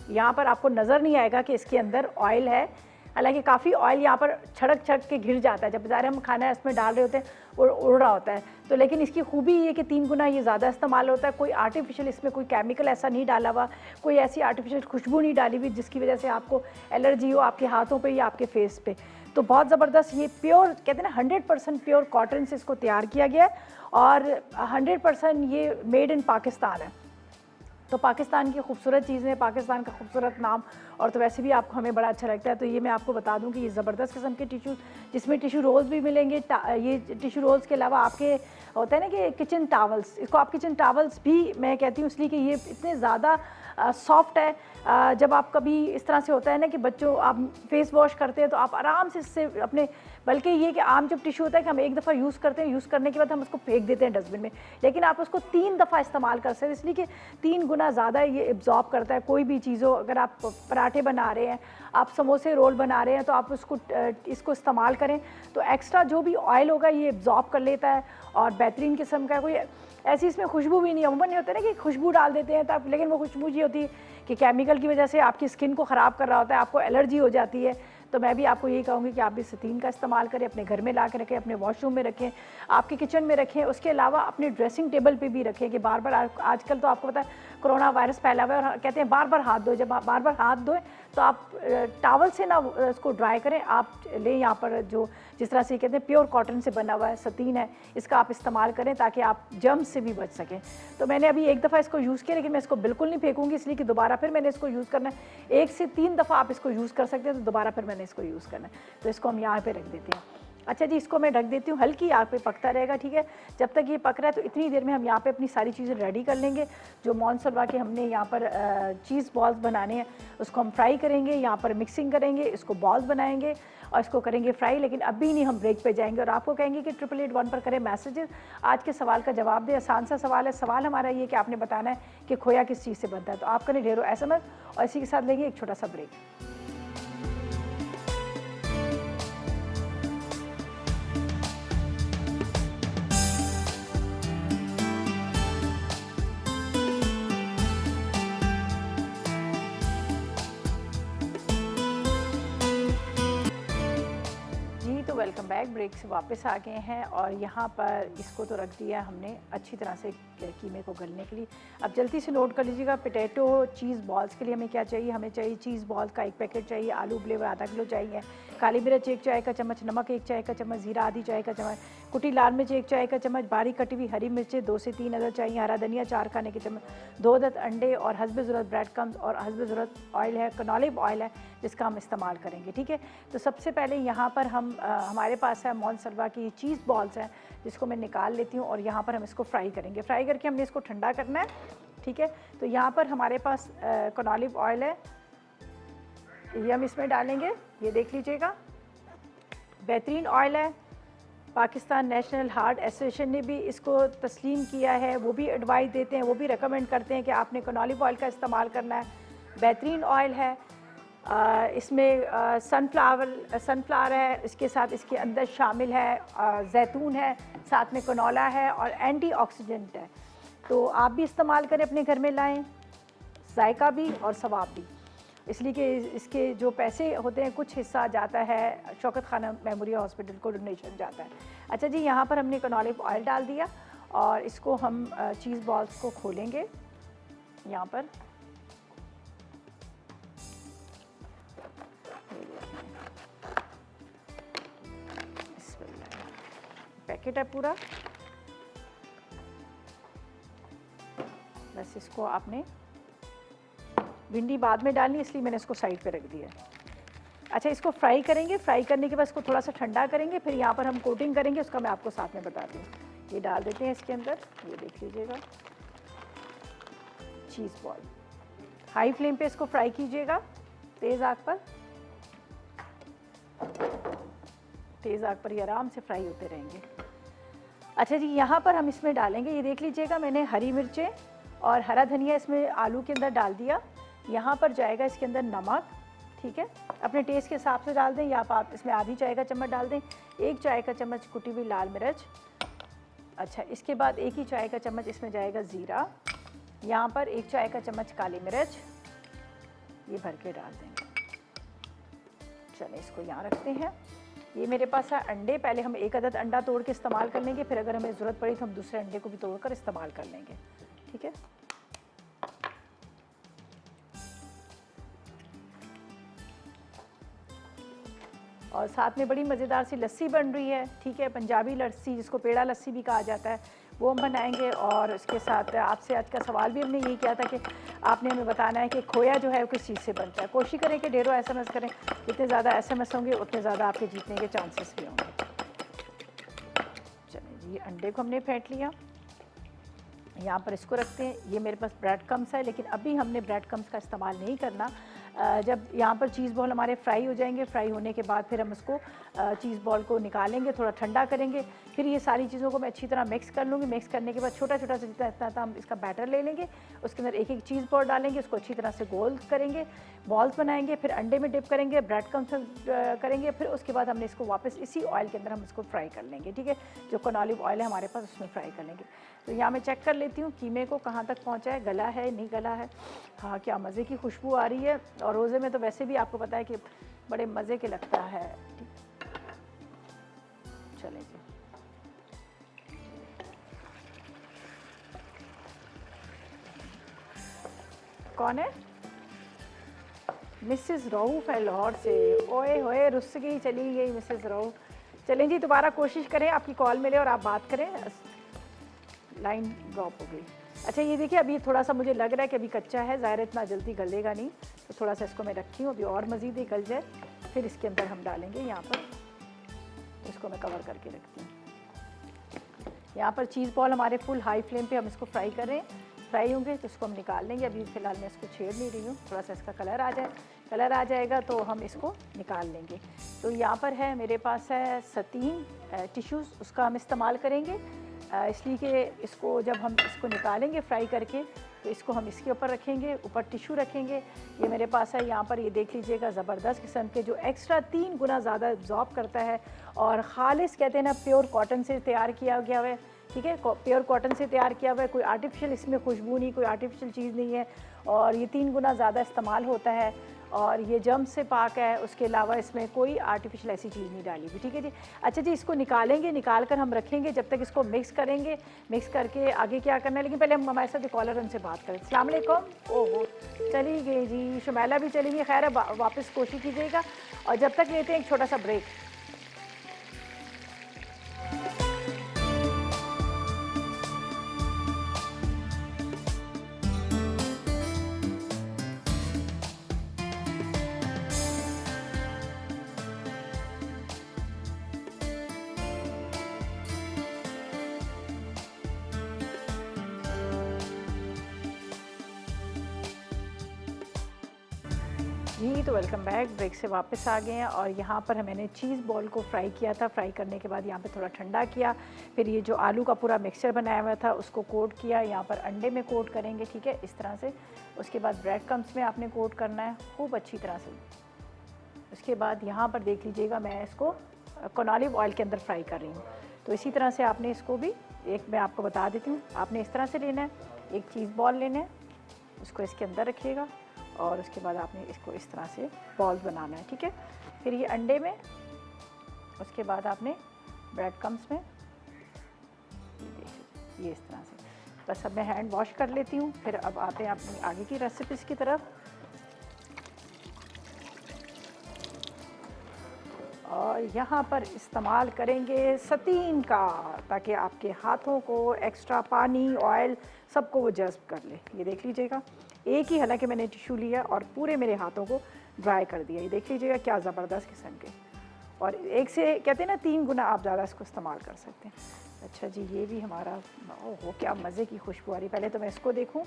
यहाँ पर आपको नज़र नहीं आएगा कि इसके अंदर ऑयल है। हालांकि काफ़ी ऑयल यहाँ पर छड़क के घिर जाता है, जब ज़ाहिर हम खाना इसमें डाल रहे होते हैं उड़ रहा होता है। तो लेकिन इसकी खूबी ये कि 3 गुना ये ज़्यादा इस्तेमाल होता है। कोई आर्टिफिशियल इसमें कोई केमिकल ऐसा नहीं डाला हुआ, कोई ऐसी आर्टिफिशियल खुशबू नहीं डाली हुई जिसकी वजह से आपको एलर्जी हो आपके हाथों पे या आपके फेस पे। तो बहुत ज़बरदस्त, ये प्योर कहते हैं ना 100% प्योर कॉटन से इसको तैयार किया गया है और 100% ये मेड इन पाकिस्तान है। तो पाकिस्तान की खूबसूरत चीज़ें, पाकिस्तान का खूबसूरत नाम, और तो वैसे भी आपको हमें बड़ा अच्छा लगता है। तो ये मैं आपको बता दूं कि ये ज़बरदस्त किस्म के टिश्यू, जिसमें टिश्यू रोल्स भी मिलेंगे। ये टिश्यू रोल्स के अलावा आपके होता है ना कि किचन टावल्स, इसको आप किचन टावल्स भी मैं कहती हूँ इसलिए कि ये इतने ज़्यादा सॉफ्ट है। जब आप कभी इस तरह से होता है ना कि बच्चों आप फेस वॉश करते हैं तो आप आराम से इससे अपने, बल्कि ये कि आम जब टिश्यू होता है कि हम एक दफ़ा यूज़ करते हैं, यूज़ करने के बाद हम उसको फेंक देते हैं डस्टबिन में, लेकिन आप उसको 3 दफ़ा इस्तेमाल कर सकते हैं, इसलिए कि 3 गुना ज़्यादा ये एब्जॉर्ब करता है। कोई भी चीज़ हो, अगर आप पराठे बना रहे हैं, आप समोसे रोल बना रहे हैं, तो आप इसको इस्तेमाल करें तो एक्स्ट्रा जो भी ऑयल होगा ये एब्जॉर्ब कर लेता है और बेहतरीन किस्म का। कोई ऐसी इसमें खुशबू भी नहीं, अमूमन नहीं होता ना कि खुशबू डाल देते हैं तब, लेकिन वो खुशबू ये होती है कि केमिकल की वजह से आपकी स्किन को ख़राब कर रहा होता है, आपको एलर्जी हो जाती है। तो मैं भी आपको यही कहूँगी कि आप भी सतीन का इस्तेमाल करें, अपने घर में ला के रखें, अपने वॉशरूम में रखें, आपके किचन में रखें, उसके अलावा अपने ड्रेसिंग टेबल पे भी रखें कि बार बार आजकल तो आपको पता है कोरोना वायरस फैला हुआ है और कहते हैं बार बार हाथ धोएं। जब आप बार बार हाथ धोएं तो आप टावल से ना इसको ड्राई करें, आप लें यहाँ पर जो जिस तरह से कहते हैं प्योर कॉटन से बना हुआ है सतीन है, इसका आप इस्तेमाल करें ताकि आप जर्म्स से भी बच सकें। तो मैंने अभी एक दफ़ा इसको यूज़ किया, लेकिन मैं इसको बिल्कुल नहीं फेंकूंगी, इसलिए कि दोबारा फिर मैंने इसको यूज़ करना है। 1 से 3 दफ़ा आप इसको यूज़ कर सकते हैं, तो दोबारा फिर मैंने इसको यूज़ करना है। तो इसको हम यहाँ पे रख देते हैं। अच्छा जी, इसको मैं ढक देती हूँ, हल्की आग पे पकता रहेगा, ठीक है। जब तक ये पक रहा है तो इतनी देर में हम यहाँ पे अपनी सारी चीज़ें रेडी कर लेंगे। जो मोनसलवा के हमने यहाँ पर चीज़ बॉल्स बनाने हैं उसको हम फ्राई करेंगे, यहाँ पर मिक्सिंग करेंगे, इसको बॉल्स बनाएंगे और इसको करेंगे फ्राई। लेकिन अभी नहीं, हम ब्रेक पे जाएंगे और आपको कहेंगे कि 888 पर करें मैसेजेस, आज के सवाल का जवाब दें। आसान सा सवाल है। सवाल हमारा ये कि आपने बताना है कि खोया किस चीज़ से बनता है। तो आप करें ढेरों SMS और इसी के साथ लेंगे एक छोटा सा ब्रेक। Welcome back. ब्रेक से वापस आ गए हैं और यहाँ पर इसको तो रख दिया हमने अच्छी तरह से कीमे को गलने के लिए। अब जल्दी से नोट कर लीजिएगा, पोटैटो चीज़ बॉल्स के लिए हमें क्या चाहिए। हमें चाहिए चीज़ बॉल्स का 1 पैकेट चाहिए, आलू फ्लेवर आधा किलो चाहिए, काली मिर्च 1 चाय का चम्मच, नमक 1 चाय का चम्मच, ज़ीरा आधी चाय का चम्मच, कुटी लाल मिर्च 1 चाय का चम्मच, बारीक कटी हुई हरी मिर्चें 2 से 3 अदद चाहिए, हरा धनिया 4 खाने के चम्मच, 2 अदद अंडे और हस्ब ज़रूरत ब्रेड क्रम्स और हस्ब ज़रूरत ऑयल है, कनॉलिव ऑयल है जिसका हम इस्तेमाल करेंगे, ठीक है। तो सबसे पहले यहाँ पर हमारे पास है मोनसलवा की चीज़ बॉल्स हैं जिसको मैं निकाल लेती हूँ और यहाँ पर हम इसको फ्राई करेंगे। फ्राई करके हमने इसको ठंडा करना है, ठीक है। तो यहाँ पर हमारे पास कनॉलिव ऑयल है, ये हम इसमें डालेंगे, ये देख लीजिएगा, बेहतरीन ऑयल है। पाकिस्तान नेशनल हार्ट एसोसिएशन ने भी इसको तस्लीम किया है, वो भी एडवाइस देते हैं, वो भी रिकमेंड करते हैं कि आपने कनॉलिव ऑयल का इस्तेमाल करना है। बेहतरीन ऑयल है। इसमें सनफ्लावर है, इसके साथ इसके अंदर शामिल है जैतून है, साथ में कनोला है और एंटीऑक्सीडेंट है। तो आप भी इस्तेमाल करें, अपने घर में लाएं, जायका भी और सवाब भी, इसलिए कि इसके जो पैसे होते हैं कुछ हिस्सा जाता है शौकत खाना मेमोरियल हॉस्पिटल को डोनेशन जाता है। अच्छा जी, यहाँ पर हमने कनॉलिव ऑयल डाल दिया और इसको हम चीज़ बॉल्स को खोलेंगे। यहाँ पर पैकेट है पूरा। बस इसको आपने भिंडी बाद में डालनी, इसलिए मैंने इसको साइड पे रख दिया है। अच्छा, इसको फ्राई करेंगे, फ्राई करने के बाद इसको थोड़ा सा ठंडा करेंगे, फिर यहाँ पर हम कोटिंग करेंगे, उसका मैं आपको साथ में बताती हूँ। ये डाल देते हैं इसके अंदर, ये देख लीजिएगा चीज़ बॉल। हाई फ्लेम पे इसको फ्राई कीजिएगा, तेज़ आग पर, तेज़ आग पर ये आराम से फ्राई होते रहेंगे। अच्छा जी, यहाँ पर हम इसमें डालेंगे, ये देख लीजिएगा मैंने हरी मिर्चें और हरा धनिया इसमें आलू के अंदर डाल दिया। यहाँ पर जाएगा इसके अंदर नमक, ठीक है, अपने टेस्ट के हिसाब से डाल दें, या आप इसमें आधी चाय का चम्मच डाल दें। 1 चाय का चम्मच कुटी हुई लाल मिर्च। अच्छा, इसके बाद 1 ही चाय का चम्मच इसमें जाएगा ज़ीरा। यहाँ पर 1 चाय का चम्मच काली मिर्च, ये भर के डाल देंगे। चलिए इसको यहाँ रखते हैं। ये मेरे पास है अंडे, पहले हम 1 अदद अंडा तोड़ के इस्तेमाल कर लेंगे, फिर अगर हमें ज़रूरत पड़ी तो हम दूसरे अंडे को भी तोड़कर इस्तेमाल कर लेंगे, ठीक है। और साथ में बड़ी मज़ेदार सी लस्सी बन रही है, ठीक है, पंजाबी लस्सी जिसको पेड़ा लस्सी भी कहा जाता है, वो हम बनाएंगे। और इसके साथ आपसे आज का सवाल भी हमने यही किया था कि आपने हमें बताना है कि खोया जो है वो किस चीज़ से बनता है। कोशिश करें कि ढेरों SMS करें, जितने ज़्यादा SMS होंगे उतने ज़्यादा आपके जीतने के चांसेस भी होंगे। चलिए जी, अंडे को हमने फेंट लिया, यहाँ पर इसको रखते हैं। ये मेरे पास ब्रेड क्रम्स है, लेकिन अभी हमने ब्रेड क्रम्स का इस्तेमाल नहीं करना। जब यहाँ पर चीज़ बॉल हमारे फ्राई हो जाएंगे, फ्राई होने के बाद फिर हम इसको चीज़ बॉल को निकालेंगे, थोड़ा ठंडा करेंगे, फिर ये सारी चीज़ों को मैं अच्छी तरह मिक्स कर लूँगी। मिक्स करने के बाद छोटा छोटा सा जितना इतना हम इसका बैटर ले लेंगे, उसके अंदर 1 1 चीज़ बॉल डालेंगे, उसको अच्छी तरह से गोल करेंगे, बॉल्स बनाएंगे, फिर अंडे में डिप करेंगे, ब्रेड क्रम्स करेंगे, फिर उसके बाद हमने इसको वापस इसी ऑयल के अंदर हम इसको फ्राई कर लेंगे, ठीक है। जो ऑलिव ऑयल है हमारे पास, उसमें फ्राई कर लेंगे। तो यहाँ मैं चेक कर लेती हूँ कीमे को कहाँ तक पहुँचा है, गला है नहीं गला है। हाँ, क्या मज़े की खुशबू आ रही है। और रोज़े में तो वैसे भी आपको पता है कि बड़े मज़े के लगता है, ठीक। चलें जी, कौन है? मिसेस रऊफ़ है लाहौर से। ओए होए, रुस गई, चली गई मिसेस रऊफ़। चलें जी, दोबारा कोशिश करें, आपकी कॉल मिले और आप बात करें। लाइन ड्रॉप हो गई। अच्छा, ये देखिए अभी थोड़ा सा मुझे लग रहा है कि अभी कच्चा है, ज़ाहिर इतना जल्दी गलेगा नहीं, तो थोड़ा सा इसको मैं रखी हूँ, अभी और मज़ीद ही गल जाए, फिर इसके अंदर हम डालेंगे। यहाँ पर इसको मैं कवर करके रखती हूँ। यहाँ पर चीज़ बॉल हमारे फुल हाई फ्लेम पे हम इसको फ्राई कर रहे हैं। फ्राई होंगे तो इसको हम निकाल लेंगे। अभी फ़िलहाल मैं इसको छेड़ नहीं रही हूँ, थोड़ा सा इसका कलर आ जाए, कलर आ जाएगा तो हम इसको निकाल लेंगे। तो यहाँ पर है मेरे पास है सतीन टिश्यूज़, उसका हम इस्तेमाल करेंगे, इसलिए कि इसको जब हम इसको निकालेंगे फ्राई करके तो इसको हम इसके ऊपर रखेंगे, ऊपर टिश्यू रखेंगे। ये मेरे पास है, यहाँ पर ये देख लीजिएगा, ज़बरदस्त किस्म के जो एक्स्ट्रा 3 गुना ज़्यादा एब्जॉर्ब करता है और ख़ालिस कहते हैं ना, प्योर कॉटन से तैयार किया गया हुआ है, ठीक है, प्योर कॉटन से तैयार किया हुआ है, कोई आर्टिफिशियल इसमें खुशबू नहीं, कोई आर्टिफिशियल चीज़ नहीं है। और ये 3 गुना ज़्यादा इस्तेमाल होता है और ये जर्म से पाक है। उसके अलावा इसमें कोई आर्टिफिशियल ऐसी चीज़ नहीं डाली हुई, ठीक है जी। अच्छा जी, इसको निकालेंगे, निकाल कर हम रखेंगे, जब तक इसको मिक्स करेंगे। मिक्स करके आगे क्या करना है, लेकिन पहले हम हमारे साथ कॉलर उनसे बात करें। अस्सलाम वालेकुम। ओहो, चली गई जी, शुमैला भी चली गई। खैर है, वापस कोशिश कीजिएगा। और जब तक लेते हैं एक छोटा सा ब्रेक। जी, तो वेलकम बैक। ब्रेक से वापस आ गए हैं और यहाँ पर मैंने चीज़ बॉल को फ्राई किया था। फ्राई करने के बाद यहाँ पे थोड़ा ठंडा किया, फिर ये जो आलू का पूरा मिक्सचर बनाया हुआ था उसको कोट किया। यहाँ पर अंडे में कोट करेंगे, ठीक है, इस तरह से। उसके बाद ब्रेड क्रम्स में आपने कोट करना है खूब अच्छी तरह से। उसके बाद यहाँ पर देख लीजिएगा, मैं इसको ऑलिव ऑयल के अंदर फ्राई कर रही हूँ। तो इसी तरह से आपने इसको भी, एक मैं आपको बता देती हूँ, आपने इस तरह से लेना है, एक चीज़ बॉल लेना है, उसको इसके अंदर रखिएगा और उसके बाद आपने इसको इस तरह से बॉल्स बनाना है, ठीक है। फिर ये अंडे में, उसके बाद आपने ब्रेड क्रम्स में, ये देखिए, ये इस तरह से। बस अब मैं हैंड वॉश कर लेती हूँ, फिर अब आते हैं अपनी आगे की रेसिपीज़ की तरफ। और यहाँ पर इस्तेमाल करेंगे सतीन का, ताकि आपके हाथों को एक्स्ट्रा पानी ऑयल सबको वो जज्ब कर ले। ये देख लीजिएगा, एक ही हालांकि मैंने टिश्यू लिया और पूरे मेरे हाथों को ड्राई कर दिया। ये देख लीजिएगा क्या ज़बरदस्त किस्म के, और एक से कहते हैं ना 3 गुना आप ज़्यादा इसको इस्तेमाल कर सकते हैं। अच्छा जी, ये भी हमारा, ओहो क्या मज़े की खुशबू आ रही। पहले तो मैं इसको देखूं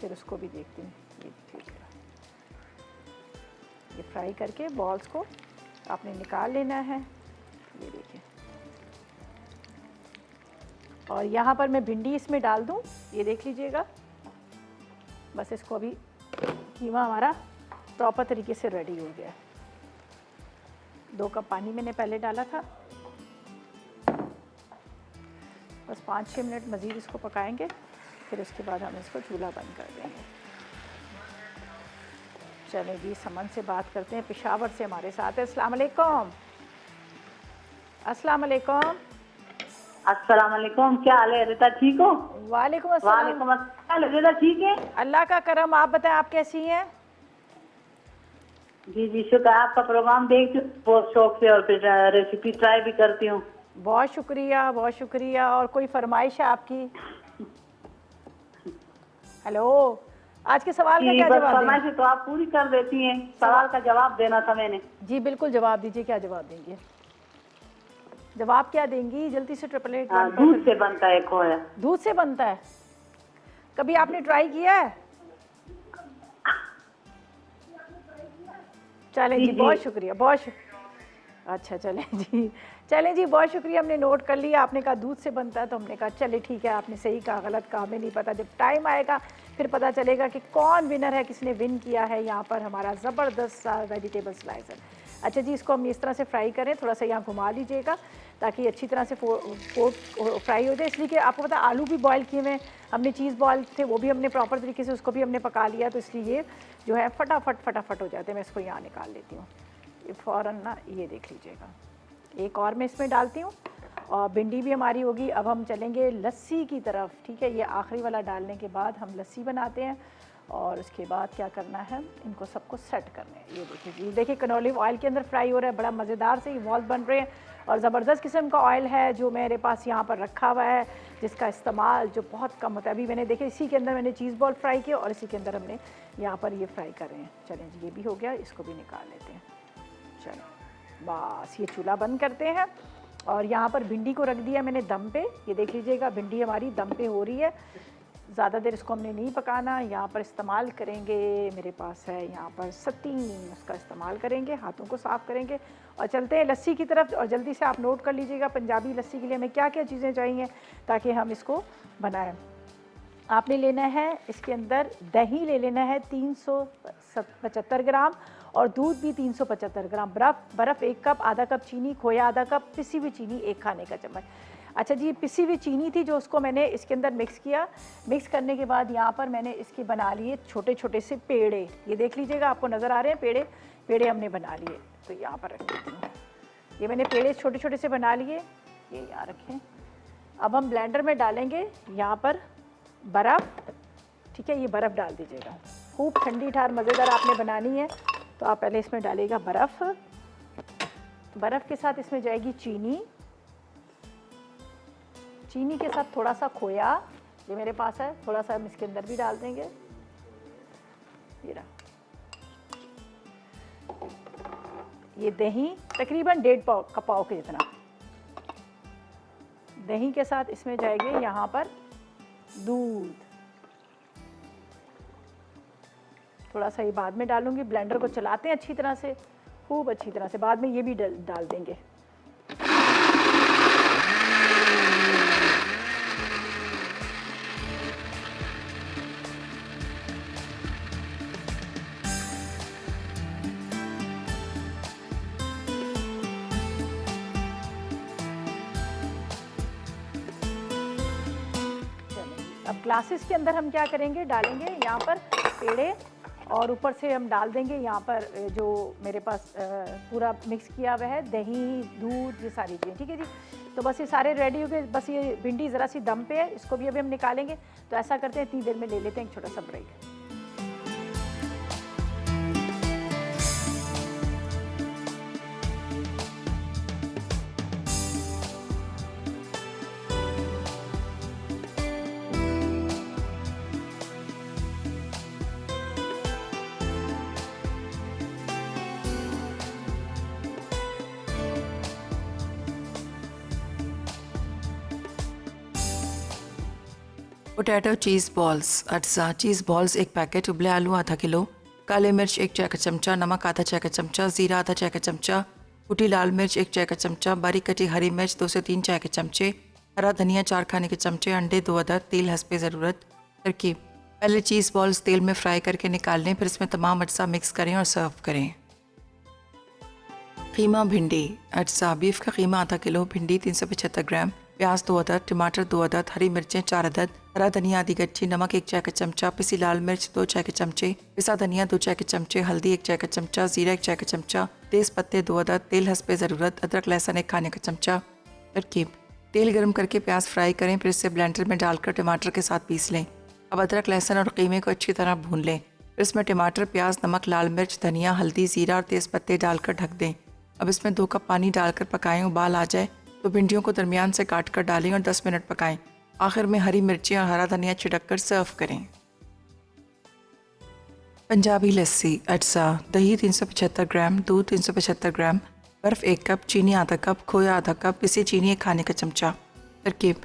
फिर उसको भी देखती हूँ। ये देखिएगा, ये फ्राई करके बॉल्स को आपने निकाल लेना है। ये देखिए, और यहाँ पर मैं भिंडी इसमें डाल दूँ। ये देख लीजिएगा, बस इसको अभी कीमा हमारा प्रॉपर तरीके से रेडी हो गया है। 2 कप पानी मैंने पहले डाला था। बस 5-6 मिनट मज़ीद इसको पकाएंगे, फिर उसके बाद हम इसको चूल्हा बंद कर देंगे। चलें जी, समन से बात करते हैं, पेशावर से हमारे साथ है। अस्सलाम वालेकुम। अस्सलाम वालेकुम। अस्सलाम वालेकुम, क्या हाल है रिता, ठीक हो? वालेकुम अस्सलाम। वालेकुम अस्सलाम, रिता ठीक है? अल्लाह का करम, आप बताएं आप कैसी हैं? जी जी शुक्र, आपका प्रोग्राम देखती हूँ बहुत शौक से, और फिर रेसिपी ट्राई भी करती हूँ। बहुत शुक्रिया, बहुत शुक्रिया। और कोई फरमाइश है आपकी? हेलो, आज के सवाल का क्या जवाब दें? फरमाइश तो आप पूरी कर देती हैं, सवाल का जवाब देना था मैंने। जी बिल्कुल, जवाब दीजिए, क्या जवाब देंगे? जवाब क्या देंगी जल्दी से? 888। दूध से बनता है खोया। दूध से बनता है? कभी आपने ट्राई किया है? चलें जी, बहुत शुक्रिया, अच्छा चलें जी, चलें जी, बहुत शुक्रिया, हमने नोट कर लिया। आपने कहा दूध से बनता है, तो हमने कहा चले ठीक है, आपने सही कहा, गलत कहा हमें नहीं पता। जब टाइम आएगा फिर पता चलेगा कि कौन विनर है, किसने विन किया है। यहाँ पर हमारा ज़बरदस्त सा वेजिटेबल स्लाइसर। अच्छा जी, इसको हम इस तरह से फ्राई करें, थोड़ा सा यहाँ घुमा लीजिएगा ताकि अच्छी तरह से फ्राई हो जाए। इसलिए कि आपको पता आलू भी बॉयल किए हुए हमने, चीज़ बॉयल थे वो भी हमने प्रॉपर तरीके से उसको भी हमने पका लिया, तो इसलिए ये जो है फटाफट हो जाते हैं। मैं इसको यहाँ निकाल लेती हूँ, ये फ़ौरन ना, ये देख लीजिएगा। एक और मैं इसमें डालती हूँ, और भिंडी भी हमारी होगी। अब हम चलेंगे लस्सी की तरफ, ठीक है। ये आखिरी वाला डालने के बाद हम लस्सी बनाते हैं, और उसके बाद क्या करना है, इनको सबको सेट करना है। ये देखिए जी, देखिए कनोलिव ऑयल के अंदर फ्राई हो रहा है, बड़ा मज़ेदार से ये बॉल्स बन रहे हैं, और ज़बरदस्त किस्म का ऑयल है जो मेरे पास यहाँ पर रखा हुआ है, जिसका इस्तेमाल जो बहुत कम होता है। अभी मैंने देखिए इसी के अंदर मैंने चीज़ बॉल फ्राई किया, और इसी के अंदर हमने यहाँ पर ये फ्राई कर रहे हैं। चलें जी, ये भी हो गया, इसको भी निकाल लेते हैं। चलो बस, ये चूल्हा बंद करते हैं, और यहाँ पर भिंडी को रख दिया मैंने दम पे। ये देख लीजिएगा, भिंडी हमारी दम पे हो रही है। ज़्यादा देर इसको हमने नहीं पकाना। यहाँ पर इस्तेमाल करेंगे, मेरे पास है यहाँ पर सतीन, उसका इस्तेमाल करेंगे, हाथों को साफ़ करेंगे, और चलते हैं लस्सी की तरफ। और जल्दी से आप नोट कर लीजिएगा, पंजाबी लस्सी के लिए हमें क्या क्या चीज़ें चाहिए ताकि हम इसको बनाएं। आपने लेना है इसके अंदर दही ले लेना है 375 ग्राम, और दूध भी 375 ग्राम, बर्फ़ 1 कप, आधा कप चीनी, खोया आधा कप, पिसी हुई चीनी 1 खाने का चम्मच। अच्छा जी, पिसी हुई चीनी थी जो, उसको मैंने इसके अंदर मिक्स किया। मिक्स करने के बाद यहाँ पर मैंने इसके बना लिए छोटे छोटे से पेड़े। ये देख लीजिएगा, आपको नज़र आ रहे हैं पेड़े हमने बना लिए। तो यहाँ पर रख देती हूँ, ये मैंने पेड़े छोटे छोटे से बना लिए, ये यहाँ रखें। अब हम ब्लेंडर में डालेंगे यहाँ पर बर्फ़, ठीक है। ये बर्फ़ डाल दीजिएगा, खूब ठंडी ठार मज़ेदार आपने बनानी है, तो आप पहले इसमें डालिएगा बर्फ़। बर्फ़ के साथ इसमें जाएगी चीनी, चीनी के साथ थोड़ा सा खोया, ये मेरे पास है, थोड़ा सा हम इसके अंदर भी डाल देंगे। ये रहा, ये दही तकरीबन 1.5 पाव के जितना दही के साथ इसमें जाएंगे यहाँ पर दूध, थोड़ा सा ये बाद में डालूंगी। ब्लेंडर को चलाते हैं अच्छी तरह से, खूब अच्छी तरह से, बाद में ये भी डाल देंगे। अब ग्लासेस के अंदर हम क्या करेंगे, डालेंगे यहाँ पर पेड़े, और ऊपर से हम डाल देंगे यहाँ पर जो मेरे पास पूरा मिक्स किया हुआ है दही, दूध, ये सारी चीज़ें, ठीक है जी। तो बस ये सारे रेडी हो गए। बस ये भिंडी ज़रा सी दम पे है, इसको भी अभी हम निकालेंगे। तो ऐसा करते हैं, इतनी देर में ले लेते हैं एक छोटा सा ब्रेक। पोटैटो चीज़ बॉल्स अज्जा चीज़ बॉल्स 1 पैकेट, उबले आलू आधा किलो, काले मिर्च 1 चाय का चमचा, नमक आधा चाय का चमचा, ज़ीरा आधा चाय का चमचा, कुटी लाल मिर्च 1 चाय का चमचा, बारीक कटी हरी मिर्च 2 से 3 चाय के चमचे, हरा धनिया 4 खाने के चमचे, अंडे 2 अदद, तेल हस्बे ज़रूरत। तरकीब: पहले चीज़ बॉल्स तेल में फ्राई करके निकाल लें, फिर इसमें तमाम अज्जा मिक्स करें और सर्व करें। कीमा भिंडी अज्जा: बीफ का कीमा आधा किलो, भिंडी 375 ग्राम, प्याज 2 अदद, टमाटर 2 अदद, हरी मिर्चें 4 अदद, हरा धनिया आधी गट्ठी, नमक 1 चाय का चमचा, पिसी लाल मिर्च 2 चाय के चमचे, पिसा धनिया 2 चाय के चमचे, हल्दी 1 चाय का चमचा, जीरा 1 चाय का चमचा, तेज़ पत्ते 2 अदद, तेल हस्बे ज़रूरत, अदरक लहसुन 1 खाने का चमचा। तरकीब: तेल गर्म करके प्याज फ्राई करें, फिर इसे ब्लेंडर में डालकर टमाटर के साथ पीस लें। अब अदरक लहसुन और कीमे को अच्छी तरह भून लें, फिर इसमें टमाटर, प्याज, नमक, लाल मिर्च, धनिया, हल्दी, ज़ीरा और तेज़ पत्ते डालकर ढक दें। अब इसमें 2 कप पानी डालकर पकाएं, उबाल आ जाए तो भिंडियों को दरमियान से काट कर डालें और 10 मिनट पकाएं। आखिर में हरी मिर्ची और हरा धनिया छिड़क कर सर्व करें। पंजाबी लस्सी अज्जा: दही 375 ग्राम, दूध 375 ग्राम, बर्फ़ 1 कप, चीनी आधा कप, खोया आधा कप, पिसी चीनी 1 खाने का चमचा। तरकीब: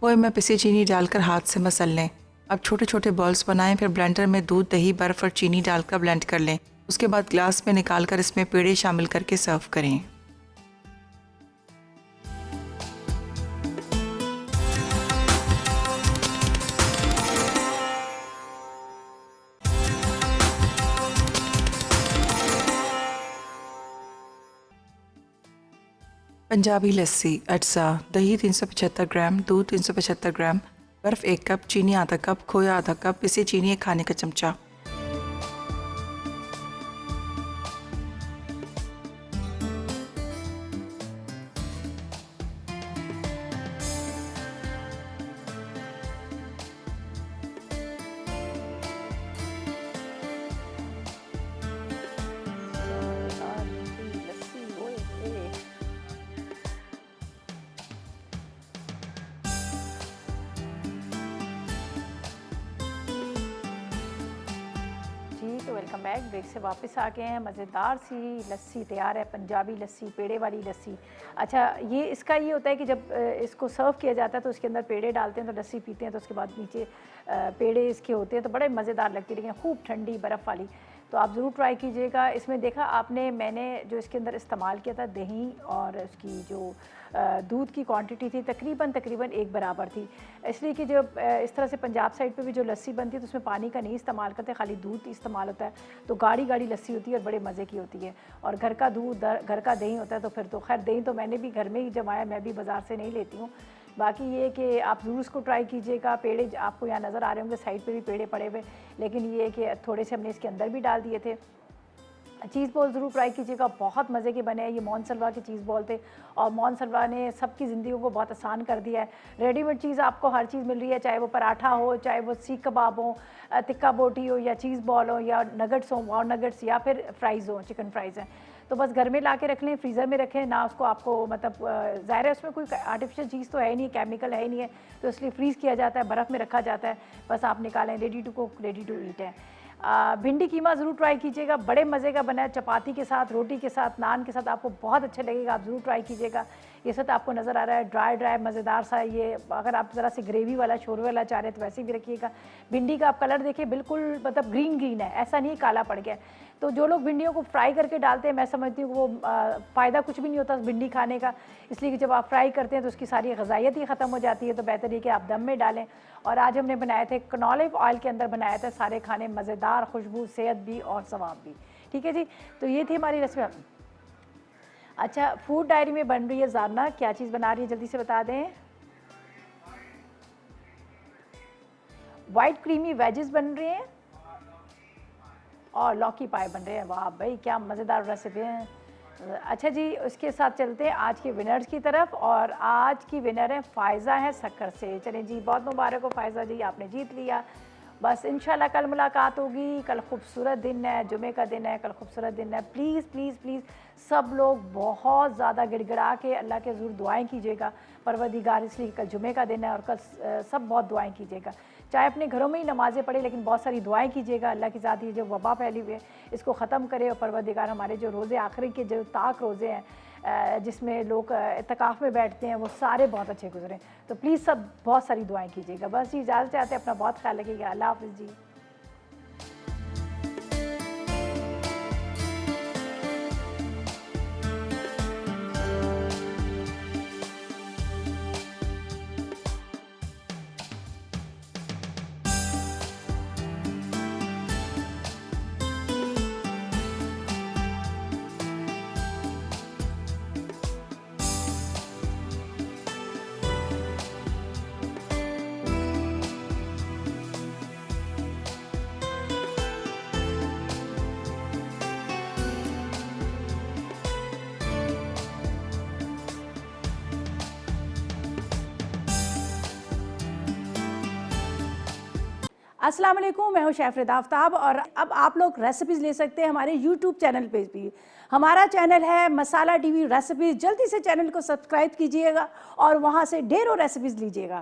खोए में पिसी चीनी डालकर हाथ से मसल लें। अब छोटे छोटे बॉल्स बनाएं, फिर ब्लेंडर में दूध, दही, बर्फ़ और चीनी डालकर ब्लेंड कर लें। उसके बाद ग्लास में निकाल कर इसमें पेड़े शामिल करके सर्व करें। पंजाबी लस्सी अज्जा: दही 375 ग्राम, दूध 375 ग्राम, बर्फ़ 1 कप, चीनी आधा कप, खोया आधा कप, पिसी चीनी 1 खाने का चमचा। लस्सी ओए ओए। जी तो वेलकम बैक। ब्रेक से वापस आ गए हैं। मज़ेदार सी लस्सी तैयार है, पंजाबी लस्सी, पेड़े वाली लस्सी। अच्छा, ये इसका ये होता है कि जब इसको सर्व किया जाता है तो उसके अंदर पेड़े डालते हैं तो लस्सी पीते हैं, तो उसके बाद नीचे पेड़े इसके होते हैं तो बड़े मज़ेदार लगती है, लेकिन खूब ठंडी बर्फ़ वाली। तो आप ज़रूर ट्राई कीजिएगा। इसमें देखा आपने, मैंने जो इसके अंदर इस्तेमाल किया था दही और उसकी जो दूध की क्वांटिटी थी तकरीबन एक बराबर थी, इसलिए कि जब इस तरह से पंजाब साइड पे भी जो लस्सी बनती है तो उसमें पानी का नहीं इस्तेमाल करते, खाली दूध इस्तेमाल होता है, तो गाढ़ी गाढ़ी लस्सी होती है और बड़े मज़े की होती है। और घर का दूध, घर का दही होता है तो फिर तो खैर, दही तो मैंने भी घर में ही जमाया, मैं भी बाज़ार से नहीं लेती हूँ। बाकी ये कि आप ज़रूर इसको ट्राई कीजिएगा। पेड़े आपको यहाँ नज़र आ रहे होंगे, साइड पे भी पेड़े पड़े हुए, लेकिन ये कि थोड़े से हमने इसके अंदर भी डाल दिए थे। चीज़ बॉल ज़रूर ट्राई कीजिएगा, बहुत मज़े के बने हैं। ये मोहन सलवा के चीज़ बॉल थे और मोहन सलवा ने सबकी ज़िंदगी को बहुत आसान कर दिया है। रेडीमेड चीज़ आपको हर चीज़ मिल रही है, चाहे वो पराठा हो, चाहे वो सीख कबाब हो, टिक्का बोटी हो, या चीज़ बॉल हो, या नगट्स हो, वाव नगट्स, या फिर फ्राइज़ हो, चिकन फ्राइज़ हैं। तो बस घर में ला के रख लें, फ्रीज़र में रखें ना, उसको आपको मतलब ज़ाहिर है उसमें कोई आर्टिफिशियल चीज़ तो है ही नहीं, केमिकल है ही नहीं है, तो इसलिए फ्रीज़ किया जाता है, बर्फ़ में रखा जाता है, बस आप निकालें, ready to cook, ready to eat है। भिंडी कीमा ज़रूर ट्राई कीजिएगा, बड़े मज़े का बना है, चपाती के साथ, रोटी के साथ, नान के साथ आपको बहुत अच्छा लगेगा, आप ज़रूर ट्राई कीजिएगा। ये सब आपको नज़र आ रहा है ड्राई ड्राई मज़ेदार सा। ये अगर आप ज़रा से ग्रेवी वाला, शोरबे वाला चाह रहे हैं तो वैसे भी रखिएगा। भिंडी का आप कलर देखिए, बिल्कुल मतलब ग्रीन ग्रीन है, ऐसा नहीं काला पड़ गया। तो जो लोग भिंडियों को फ्राई करके डालते हैं, मैं समझती हूँ वो फ़ायदा कुछ भी नहीं होता भिंडी खाने का, इसलिए कि जब आप फ्राई करते हैं तो उसकी सारी ग़िज़ाइयत ही ख़त्म हो जाती है, तो बेहतर है कि आप दम में डालें। और आज हमने बनाए थे कैनोला ऑयल के अंदर बनाए थे सारे खाने, मज़ेदार, खुशबू, सेहत भी और सवाब भी। ठीक है जी, तो ये थी हमारी रेसिपी। अच्छा, फूड डायरी में बन रही है ज़ारना, क्या चीज़ बना रही है जल्दी से बता दें। वाइट क्रीमी वेजेस बन रहे हैं और लौकी पाए बन रहे हैं। वाह भाई, क्या मज़ेदार रेसिपी है। अच्छा जी, उसके साथ चलते हैं आज के विनर्स की तरफ, और आज की विनर है फ़ायज़ा है सक्कर से। चलें जी, बहुत मुबारक हो फ़ायज़ा जी, आपने जीत लिया। बस इंशाल्लाह कल मुलाकात होगी। कल खूबसूरत दिन है, जुमे का दिन है, कल खूबसूरत दिन है। प्लीज़ प्लीज़ प्लीज़ सब लोग बहुत ज़्यादा गिड़गिड़ा के अल्लाह के ज़रूर दुआएं कीजिएगा परवरदिगार, इसलिए कल जुमे का दिन है और कल सब बहुत दुआएं कीजिएगा। चाहे अपने घरों में ही नमाज़ें पढ़े, लेकिन बहुत सारी दुआएं कीजिएगा। अल्लाह की ज़ात ये जो वबा फैली हुई है इसको ख़त्म करे, और परवरदिगार हमारे जो रोज़े आखिरी के जो ताक रोज़े हैं, जिसमें लोग इत्तेकाफ़ में बैठते हैं, वो सारे बहुत अच्छे गुजरे। तो प्लीज़ सब बहुत सारी दुआएं कीजिएगा। बस जी इजाज़त चाहते हैं, अपना बहुत ख्याल रखिएगा। अल्लाह हाफ़िज़ जी। अस्सलाम वालेकुम, मैं हूँ शैफरद आफ्ताब और अब आप लोग रेसिपीज़ ले सकते हैं हमारे यूट्यूब चैनल पे भी। हमारा चैनल है मसाला टीवी रेसिपीज़। जल्दी से चैनल को सब्सक्राइब कीजिएगा और वहाँ से ढेरों रेसिपीज़ लीजिएगा।